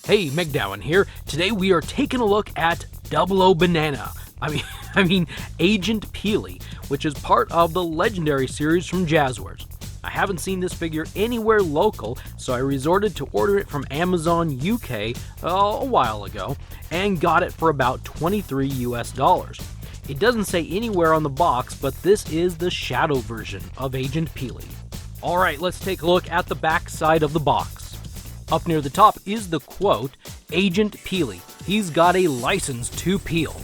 Hey, MacDowin here. Today we are taking a look at 00 Banana. I mean Agent PEELY, which is part of the Legendary series from Jazwares. I haven't seen this figure anywhere local, so I resorted to order it from Amazon UK a while ago and got it for about $23 US. It doesn't say anywhere on the box, but this is the shadow version of Agent PEELY. Alright, let's take a look at the back side of the box. Up near the top is the quote, Agent PEELY. He's got a license to peel.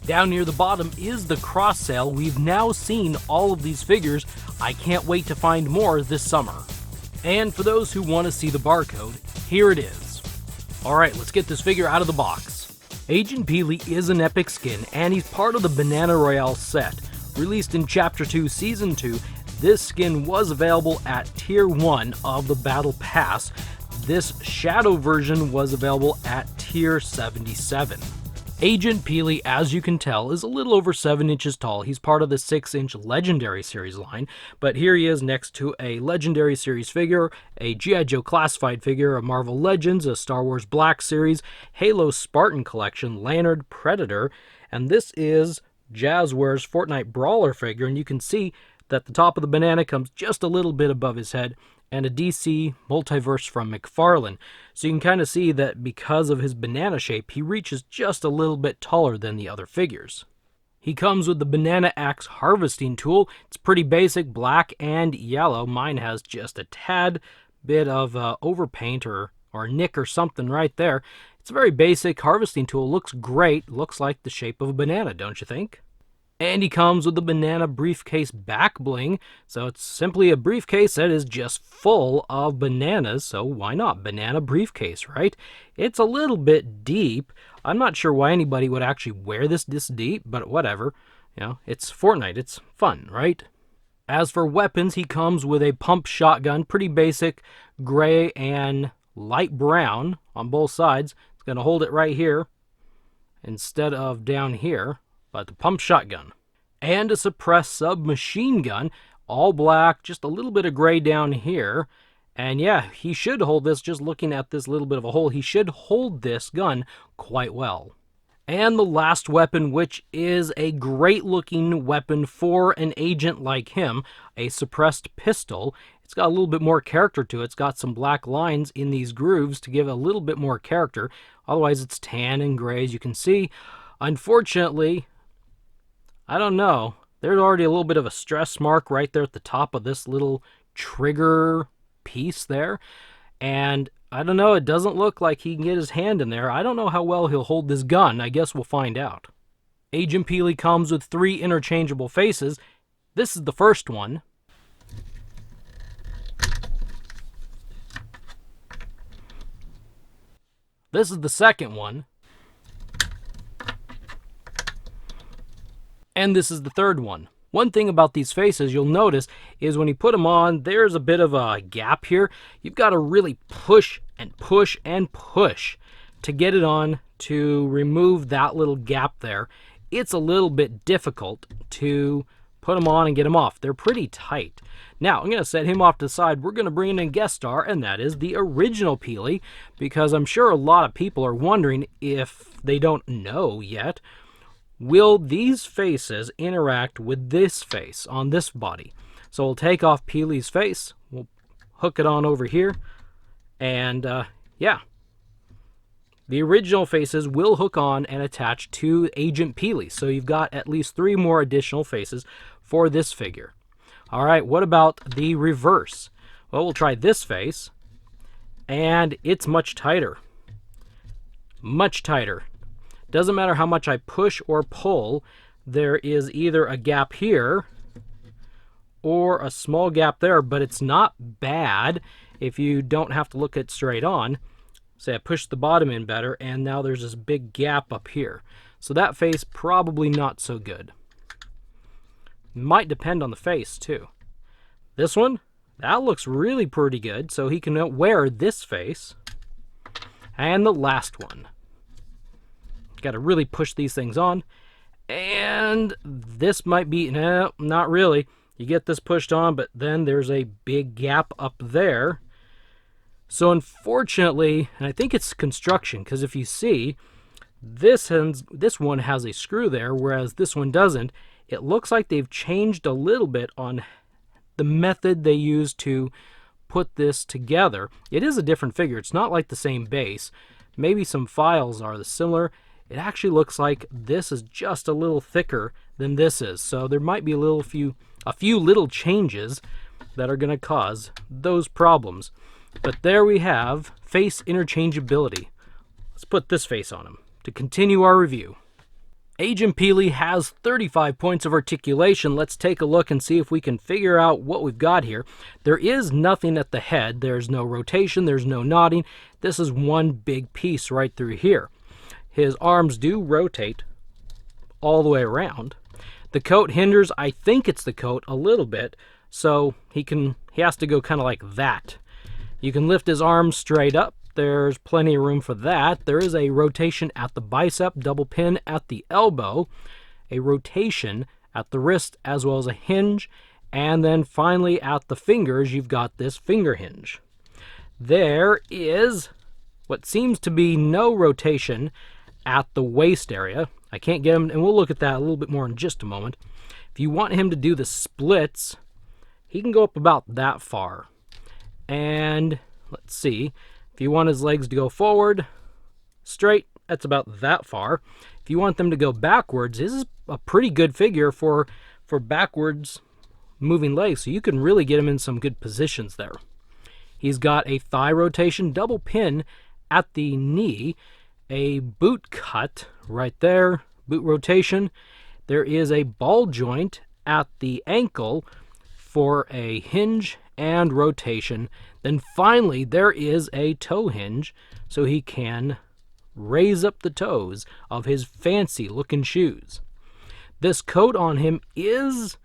Down near the bottom is the cross sale. We've now seen all of these figures. I can't wait to find more this summer. And for those who want to see the barcode, here it is. Alright, let's get this figure out of the box. Agent PEELY is an epic skin, and he's part of the Banana Royale set. Released in Chapter 2, Season 2, this skin was available at Tier 1 of the Battle Pass. This shadow version was available at Tier 77. Agent PEELY, as you can tell, is a little over 7 inches tall. He's part of the 6-inch Legendary Series line, but here he is next to a Legendary Series figure, a G.I. Joe Classified figure, a Marvel Legends, a Star Wars Black Series, Halo Spartan Collection, Lanyard Predator, and this is Jazwares Fortnite Brawler figure, and you can see that the top of the banana comes just a little bit above his head, and a DC multiverse from McFarlane. So you can kind of see that because of his banana shape, he reaches just a little bit taller than the other figures. He comes with the Bananaaxe harvesting tool. It's pretty basic, black and yellow. Mine has just a tad bit of overpaint or nick or something right there. It's a very basic harvesting tool. Looks great. Looks like the shape of a banana, don't you think? And he comes with the Banana Briefcase back bling, so it's simply a briefcase that is just full of bananas, so why not? Banana briefcase, right? It's a little bit deep. I'm not sure why anybody would actually wear this deep, but whatever. You know, it's Fortnite, it's fun, right? As for weapons, he comes with a pump shotgun, pretty basic, gray and light brown on both sides. It's going to hold it right here instead of down here. But the pump shotgun. And a suppressed submachine gun, all black, just a little bit of gray down here. And yeah, he should hold this, just looking at this little bit of a hole, he should hold this gun quite well. And the last weapon, which is a great looking weapon for an agent like him, a suppressed pistol. It's got a little bit more character to it. It's got some black lines in these grooves to give a little bit more character. Otherwise it's tan and gray, as you can see. Unfortunately, I don't know. There's already a little bit of a stress mark right there at the top of this little trigger piece there. And I don't know, it doesn't look like he can get his hand in there. I don't know how well he'll hold this gun. I guess we'll find out. Agent PEELY comes with 3 interchangeable faces. This is the first one. This is the second one. And this is the third one. One thing about these faces you'll notice is when you put them on, there's a bit of a gap here. You've got to really push and push and push to get it on to remove that little gap there. It's a little bit difficult to put them on and get them off. They're pretty tight. Now, I'm going to set him off to the side. We're going to bring in a guest star, and that is the original PEELY, because I'm sure a lot of people are wondering, if they don't know yet, will these faces interact with this face on this body? So we'll take off PEELY's face, we'll hook it on over here, and yeah. The original faces will hook on and attach to Agent PEELY. So you've got at least 3 more additional faces for this figure. Alright, what about the reverse? Well, we'll try this face, and it's much tighter. Much tighter. Doesn't matter how much I push or pull, there is either a gap here or a small gap there, but it's not bad if you don't have to look it straight on. Say I push the bottom in better, and now there's this big gap up here. So that face, probably not so good. Might depend on the face too. This one, that looks really pretty good, so he can wear this face. And the last one. Got to really push these things on. And this might be, no, not really. You get this pushed on, but then there's a big gap up there. So unfortunately, and I think it's construction, because if you see, this one has a screw there, whereas this one doesn't. It looks like they've changed a little bit on the method they use to put this together. It is a different figure. It's not like the same base. Maybe some files are similar. It actually looks like this is just a little thicker than this is. So there might be a few little changes that are going to cause those problems. But there we have face interchangeability. Let's put this face on him to continue our review. Agent PEELY has 35 points of articulation. Let's take a look and see if we can figure out what we've got here. There is nothing at the head. There's no rotation. There's no nodding. This is one big piece right through here. His arms do rotate all the way around. The coat hinders, I think it's the coat a little bit, so he has to go kind of like that. You can lift his arms straight up. There's plenty of room for that. There is a rotation at the bicep, double pin at the elbow, a rotation at the wrist, as well as a hinge, and then finally at the fingers, you've got this finger hinge. There is what seems to be no rotation at the waist area. I can't get him, and we'll look at that a little bit more in just a moment. If you want him to do the splits, he can go up about that far. And let's see, if you want his legs to go forward, straight, that's about that far. If you want them to go backwards, this is a pretty good figure for backwards moving legs, so you can really get him in some good positions there. He's got a thigh rotation, double pin at the knee, a boot cut right there, boot rotation. There is a ball joint at the ankle for a hinge and rotation. Then finally there is a toe hinge so he can raise up the toes of his fancy looking shoes. This coat on him is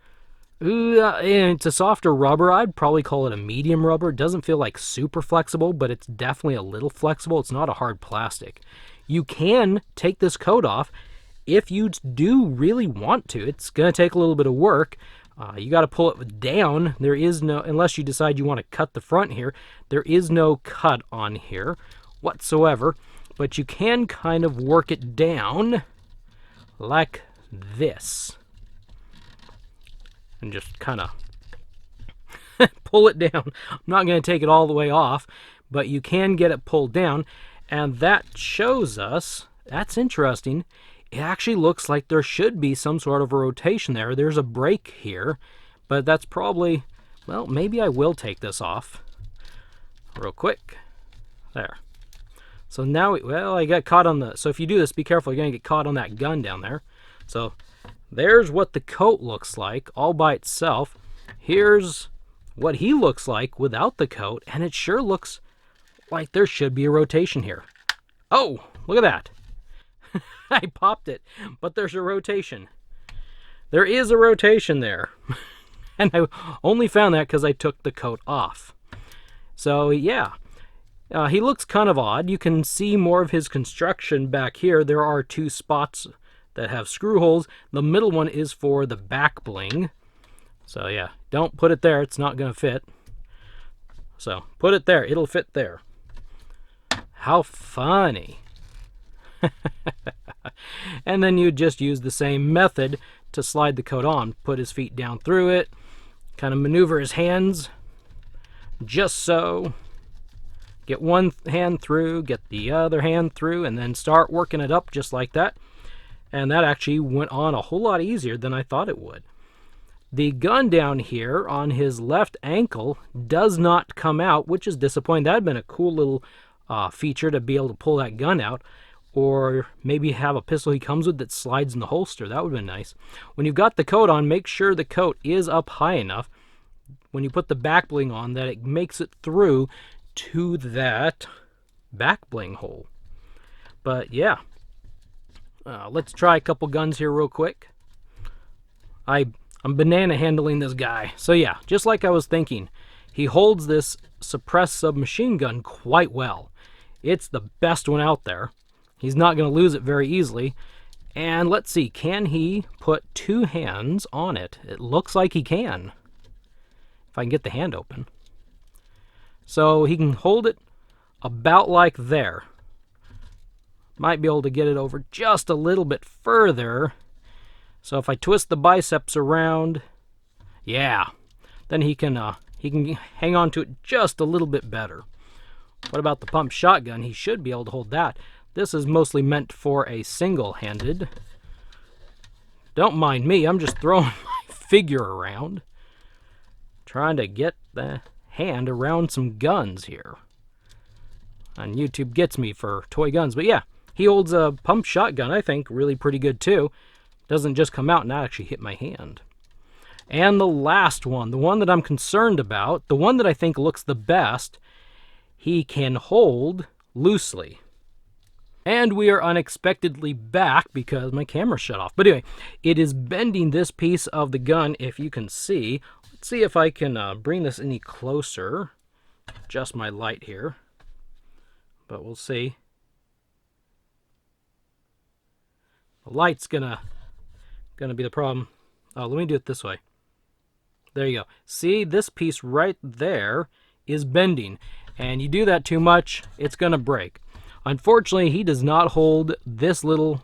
it's a softer rubber. I'd probably call it a medium rubber. It doesn't feel like super flexible, but it's definitely a little flexible. It's not a hard plastic. You can take this coat off if you do really want to. It's going to take a little bit of work. You got to pull it down. There is no, unless you decide you want to cut the front here, there is no cut on here whatsoever. But you can kind of work it down like this. And just kind of pull it down. I'm not going to take it all the way off, but you can get it pulled down. And that shows us, that's interesting, it actually looks like there should be some sort of a rotation there. There's a break here, but that's probably, well, maybe I will take this off real quick. There. So now, well, I got caught on the, so if you do this, be careful, you're going to get caught on that gun down there. So there's what the coat looks like all by itself. Here's what he looks like without the coat, and it sure looks like there should be a rotation here. Oh, look at that. I popped it, but there's a rotation. There is a rotation there. And I only found that because I took the coat off. So, yeah. He looks kind of odd. You can see more of his construction back here. There are two spots that have screw holes. The middle one is for the back bling. So, yeah, don't put it there. It's not going to fit. So, put it there. It'll fit there. How funny. And then you just use the same method to slide the coat on. Put his feet down through it. Kind of maneuver his hands. Just so. Get one hand through, get the other hand through, and then start working it up just like that. And that actually went on a whole lot easier than I thought it would. The gun down here on his left ankle does not come out, which is disappointing. That had been a cool little feature to be able to pull that gun out. Or maybe have a pistol he comes with that slides in the holster. That would have been nice. When you've got the coat on, make sure the coat is up high enough when you put the back bling on that it makes it through to that back bling hole. But yeah, let's try a couple guns here real quick. I'm banana handling this guy. So yeah, just like I was thinking, he holds this suppressed submachine gun quite well. It's the best one out there. He's not going to lose it very easily. And let's see, can he put two hands on it? It looks like he can. If I can get the hand open. So he can hold it about like there. Might be able to get it over just a little bit further. So if I twist the biceps around, yeah, then he can hang on to it just a little bit better. What about the pump shotgun? He should be able to hold that. This is mostly meant for a single-handed. Don't mind me, I'm just throwing my figure around. Trying to get the hand around some guns here. And YouTube gets me for toy guns. But yeah, he holds a pump shotgun, I think, really pretty good too. Doesn't just come out and actually hit my hand. And the last one, the one that I'm concerned about, the one that I think looks the best, he can hold loosely. And we are unexpectedly back because my camera shut off. But anyway, it is bending this piece of the gun, if you can see. Let's see if I can bring this any closer. Adjust my light here. But we'll see. The light's gonna be the problem. Oh, let me do it this way. There you go. See, this piece right there is bending. And you do that too much, it's gonna break. Unfortunately, he does not hold this little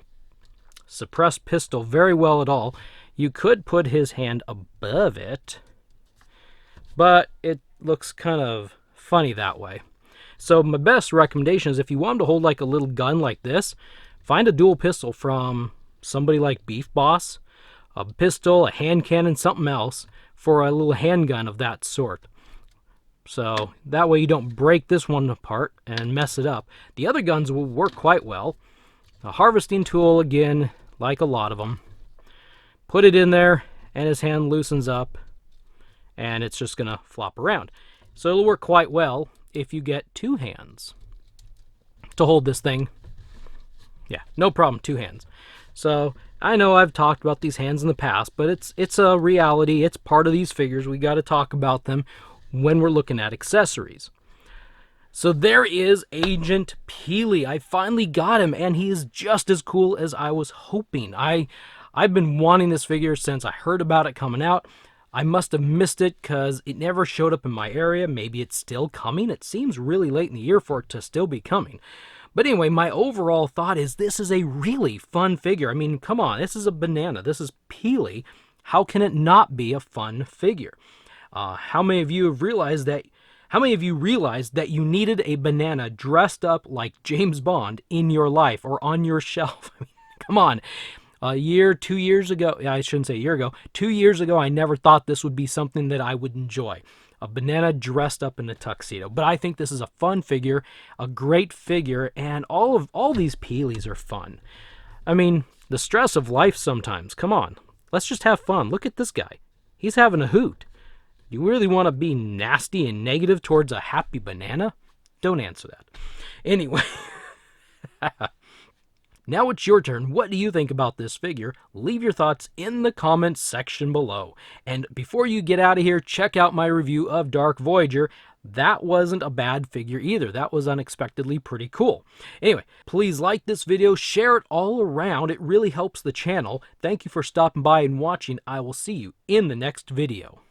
suppressed pistol very well at all. You could put his hand above it, but it looks kind of funny that way. So my best recommendation is if you want him to hold like a little gun like this, find a dual pistol from somebody like Beef Boss, a pistol, a hand cannon, something else for a little handgun of that sort. So that way you don't break this one apart and mess it up. The other guns will work quite well. A harvesting tool, again, like a lot of them. Put it in there and his hand loosens up and it's just going to flop around. So it'll work quite well if you get two hands to hold this thing. Yeah, no problem, two hands. So I know I've talked about these hands in the past, but it's a reality. It's part of these figures. We got to talk about them when we're looking at accessories. So there is Agent PEELY. I finally got him, and he is just as cool as I was hoping. I've been wanting this figure since I heard about it coming out. I must have missed it because it never showed up in my area. Maybe it's still coming. It seems really late in the year for it to still be coming. But anyway, my overall thought is this is a really fun figure. I mean, come on, this is a banana. This is PEELY. How can it not be a fun figure? How many of you have realized that? How many of you realized that you needed a banana dressed up like James Bond in your life or on your shelf? I mean, come on. A year, 2 years ago, I shouldn't say a year ago, 2 years ago, I never thought this would be something that I would enjoy. A banana dressed up in a tuxedo. But I think this is a fun figure, a great figure, and all these PEELYs are fun. I mean, the stress of life sometimes. Come on. Let's just have fun. Look at this guy. He's having a hoot. You really want to be nasty and negative towards a happy banana? Don't answer that. Anyway. Now it's your turn. What do you think about this figure? Leave your thoughts in the comments section below. And before you get out of here, check out my review of Dark Voyager. That wasn't a bad figure either. That was unexpectedly pretty cool. Anyway, please like this video, share it all around. It really helps the channel. Thank you for stopping by and watching. I will see you in the next video.